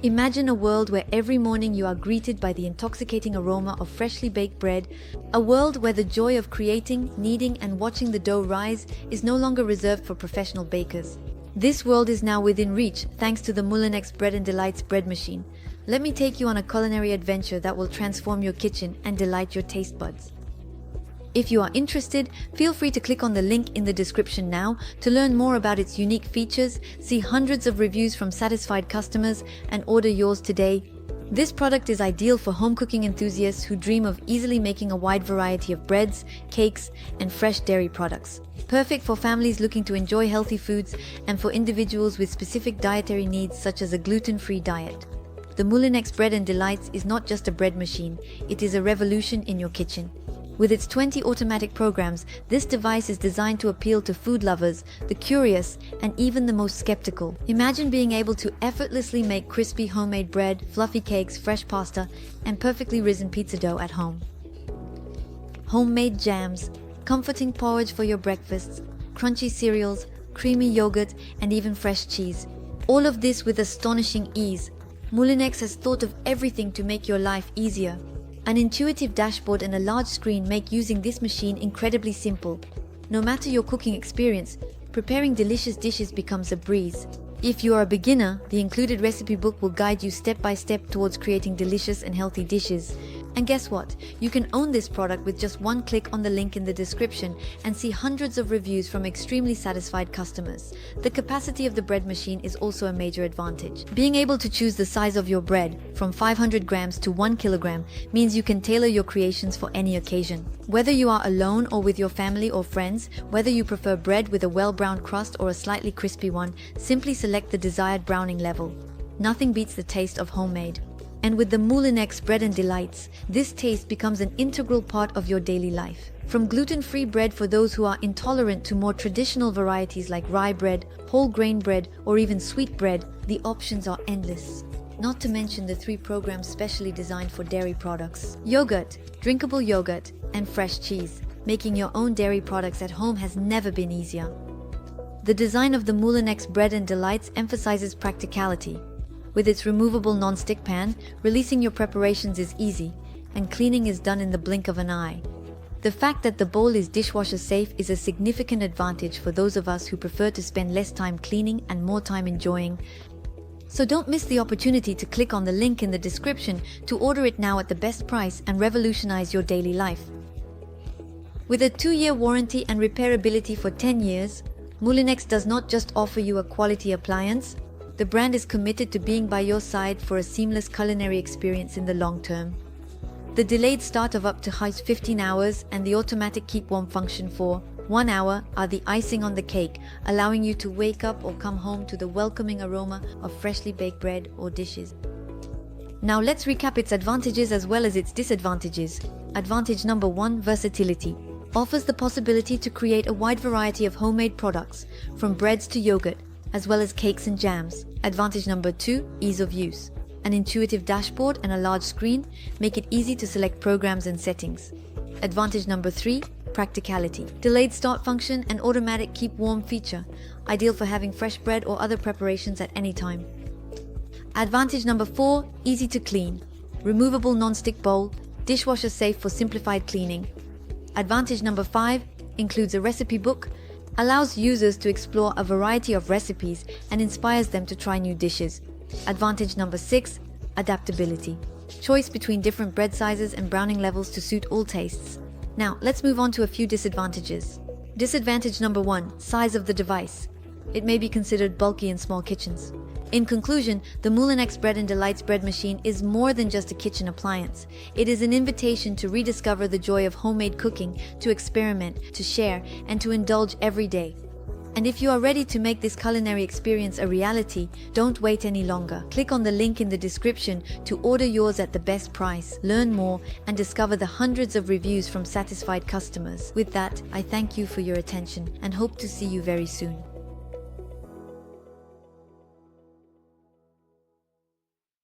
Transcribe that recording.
Imagine a world where every morning you are greeted by the intoxicating aroma of freshly baked bread, a world where the joy of creating, kneading, and watching the dough rise is no longer reserved for professional bakers. This world is now within reach thanks to the Moulinex Pain Délices bread machine. Let me take you on a culinary adventure that will transform your kitchen and delight your taste buds. If you are interested, feel free to click on the link in the description now to learn more about its unique features, see hundreds of reviews from satisfied customers, and order yours today. This product is ideal for home cooking enthusiasts who dream of easily making a wide variety of breads, cakes, and fresh dairy products. Perfect for families looking to enjoy healthy foods and for individuals with specific dietary needs such as a gluten-free diet. The Moulinex Pain Délices is not just a bread machine, it is a revolution in your kitchen. With its 20 automatic programs, this device is designed to appeal to food lovers, the curious, and even the most skeptical. Imagine being able to effortlessly make crispy homemade bread, fluffy cakes, fresh pasta, and perfectly risen pizza dough at home. Homemade jams, comforting porridge for your breakfasts, crunchy cereals, creamy yogurt, and even fresh cheese. All of this with astonishing ease. Moulinex has thought of everything to make your life easier. An intuitive dashboard and a large screen make using this machine incredibly simple. No matter your cooking experience, preparing delicious dishes becomes a breeze. If you are a beginner, the included recipe book will guide you step by step towards creating delicious and healthy dishes. And guess what? You can own this product with just one click on the link in the description and see hundreds of reviews from extremely satisfied customers. The capacity of the bread machine is also a major advantage. Being able to choose the size of your bread, from 500 grams to 1 kilogram, means you can tailor your creations for any occasion. Whether you are alone or with your family or friends, whether you prefer bread with a well-browned crust or a slightly crispy one, simply select the desired browning level. Nothing beats the taste of homemade. And with the Moulinex Pain Délices, this taste becomes an integral part of your daily life. From gluten-free bread for those who are intolerant to more traditional varieties like rye bread, whole grain bread, or even sweet bread, the options are endless. Not to mention the 3 programs specially designed for dairy products: yogurt, drinkable yogurt, and fresh cheese. Making your own dairy products at home has never been easier. The design of the Moulinex Pain Délices emphasizes practicality. With its removable non-stick pan, releasing your preparations is easy, and cleaning is done in the blink of an eye. The fact that the bowl is dishwasher safe is a significant advantage for those of us who prefer to spend less time cleaning and more time enjoying. So don't miss the opportunity to click on the link in the description to order it now at the best price and revolutionize your daily life. With a 2-year warranty and repairability for 10 years, Moulinex does not just offer you a quality appliance. The brand is committed to being by your side for a seamless culinary experience in the long term. The delayed start of up to 15 hours and the automatic keep warm function for 1 hour are the icing on the cake, allowing you to wake up or come home to the welcoming aroma of freshly baked bread or dishes. Now let's recap its advantages as well as its disadvantages. Advantage number 1, versatility. Offers the possibility to create a wide variety of homemade products, from breads to yogurt, as well as cakes and jams. Advantage number 2, ease of use. An intuitive dashboard and a large screen make it easy to select programs and settings. Advantage number 3, practicality. Delayed start function and automatic keep warm feature, ideal for having fresh bread or other preparations at any time. Advantage number 4, easy to clean. Removable non-stick bowl, dishwasher safe for simplified cleaning. Advantage number 5, includes a recipe book, allows users to explore a variety of recipes and inspires them to try new dishes. Advantage number 6, adaptability. Choice between different bread sizes and browning levels to suit all tastes. Now, let's move on to a few disadvantages. Disadvantage number 1, size of the device. It may be considered bulky in small kitchens. In conclusion, the Moulinex Pain Délices bread machine is more than just a kitchen appliance. It is an invitation to rediscover the joy of homemade cooking, to experiment, to share, and to indulge every day. And if you are ready to make this culinary experience a reality, don't wait any longer. Click on the link in the description to order yours at the best price, learn more, and discover the hundreds of reviews from satisfied customers. With that, I thank you for your attention and hope to see you very soon.